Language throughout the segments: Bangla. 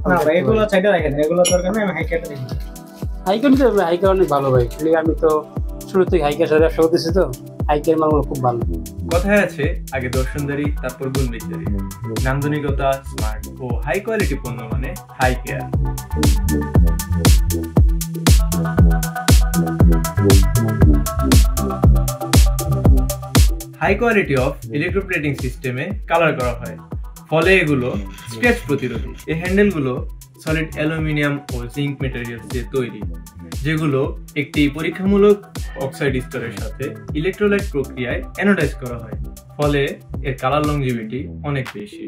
না ভাই এগুলো সাইডে রাখেন, এগুলো দরকার নেই, আমি হাই কেয়ারটা দেখি। হাই কেয়ার নিতে হাই কেয়ার অনেক ভালো ভাই, আমি তো শুরু থেকে হাই কেয়ার ব্যবসা করতেছি, তো হাই কেয়ার মালগুলো খুব ভালো। কথায় আছে আগে দর্শনদারি তারপর গুণবিচারী। নান্দনিকতা, স্মার্ট ও হাই কোয়ালিটি পণ্য মানে high care. High quality of electroplating সিস্টেমে কালার করা হয়, ফলে এগুলো স্ক্র্যাচ প্রতিরোধী। এই হ্যান্ডেলগুলো সলিড অ্যালুমিনিয়াম ও জিঙ্ক ম্যাটেরিয়ালস দিয়ে তৈরি, যেগুলো একটি পরীক্ষামূলক অক্সাইড স্তরের সাথে ইলেকট্রোলাইট প্রক্রিয়ায় অ্যানোডাইজ করা হয়, ফলে এর কালার লংজিভিটি অনেক বেশি।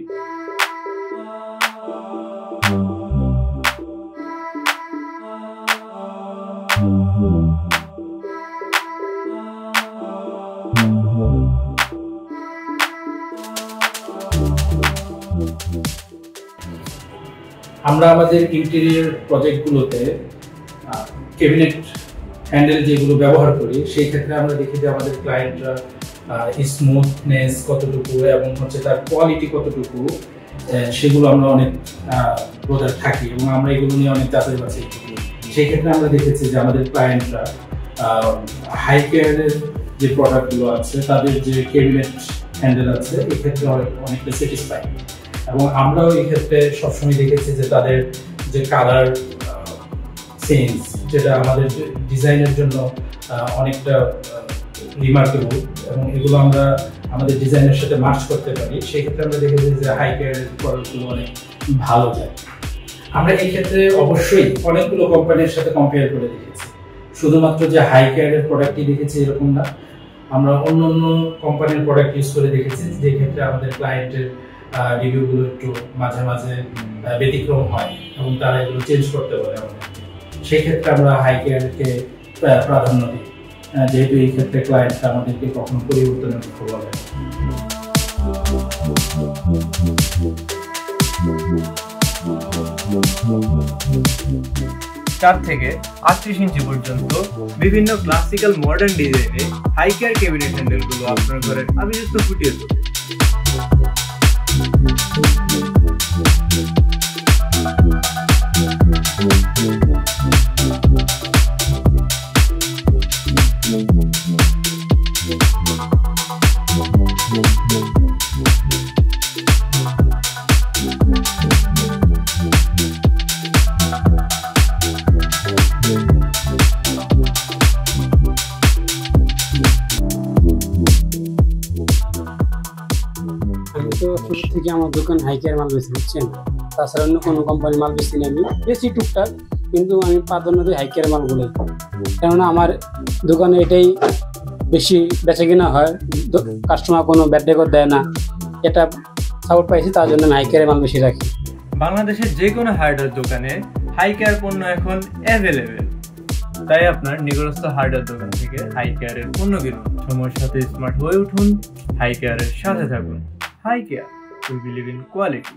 আমরা আমাদের ইন্টেরিয়র প্রজেক্টগুলোতে ক্যাবিনেট হ্যান্ডেল যেগুলো ব্যবহার করি, সেই ক্ষেত্রে আমরা দেখি যে আমাদের ক্লায়েন্টরা স্মুথনেস কতটুকু এবং হচ্ছে তার কোয়ালিটি কতটুকু, সেগুলো আমরা অনেক বোঝার থাকি এবং আমরা এগুলো নিয়ে অনেক যাচাই বাছাই করি। সেই ক্ষেত্রে আমরা দেখেছি যে আমাদের ক্লায়েন্টরা হাই কেয়ারের যে প্রোডাক্টগুলো আছে, তাদের যে ক্যাবিনেট হ্যান্ডেল আছে, এক্ষেত্রে অনেকটা স্যাটিসফাই। এবং আমরাও এই ক্ষেত্রে সবসময় দেখেছি যে তাদের যে কালার সেন্স, যেটা আমাদের ডিজাইনের জন্য অনেকটা রিমার্কেবল, এবং এগুলো আমরা আমাদের ডিজাইনের সাথে মার্চ করতে পারি, সেই ক্ষেত্রে আমরা দেখেছি যে হাই কেয়ারের প্রোডাক্টগুলো অনেক ভালো যায়। আমরা এই ক্ষেত্রে অবশ্যই অনেকগুলো কোম্পানির সাথে কম্পেয়ার করে দেখেছি, শুধুমাত্র যে হাই কেয়ারের প্রোডাক্টই দেখেছি এরকম না, আমরা অন্য অন্য কোম্পানির প্রোডাক্ট ইউজ করে দেখেছি, যে ক্ষেত্রে আমাদের ক্লায়েন্টের রিভিউগুলো একটু মাঝে মাঝে ব্যতিক্রম হয় এবং তারা এগুলো চেঞ্জ করতে পারে আমাদেরকে। সেই ক্ষেত্রে আমরা হাই কেয়ারকে প্রাধান্য দিই, যেহেতু এই ক্ষেত্রে ক্লায়েন্ট আমাদেরকে কখনো পরিবর্তনের কথা বলে। 4 থেকে 38 ইঞ্চি পর্যন্ত বিভিন্ন ক্লাসিক্যাল মডার্ন ডিজাইনে হাই কেয়ার ক্যাবিনেট হ্যান্ডেলগুলো আপনার ঘরের আবির্ভূত ফুটিয়ে তোলে। আমি তো শুরু থেকে আমার দোকান হাই কেয়ার মাল বেশি বুঝছেন, তাছাড়া অন্য কোনো কোম্পানির মাল বেশি আমি বেশি টুকটাক, কিন্তু আমি প্রাধান্য দিই হাই কেয়ার মালগুলোই, কেননা আমার দোকানে এটাই বেশি বেচা কেনা হয়, কাস্টমার কোনো ব্যাড রেকর্ড দেয় না, এটা সাপোর্ট পাইছি, তার জন্য আমি হাই কেয়ারের মাল বেশি রাখি। বাংলাদেশের যে কোনো হার্ডওয়্যার দোকানে হাই কেয়ার পণ্য এখন অ্যাভেলেবেল, তাই আপনার নিকটস্থ হার্ডওয়্যার দোকান থেকে হাই কেয়ারের পণ্য কিনুন। সময়ের সাথে স্মার্ট হয়ে উঠুন, হাই কেয়ারের সাথে থাকুন। High care, we believe in quality.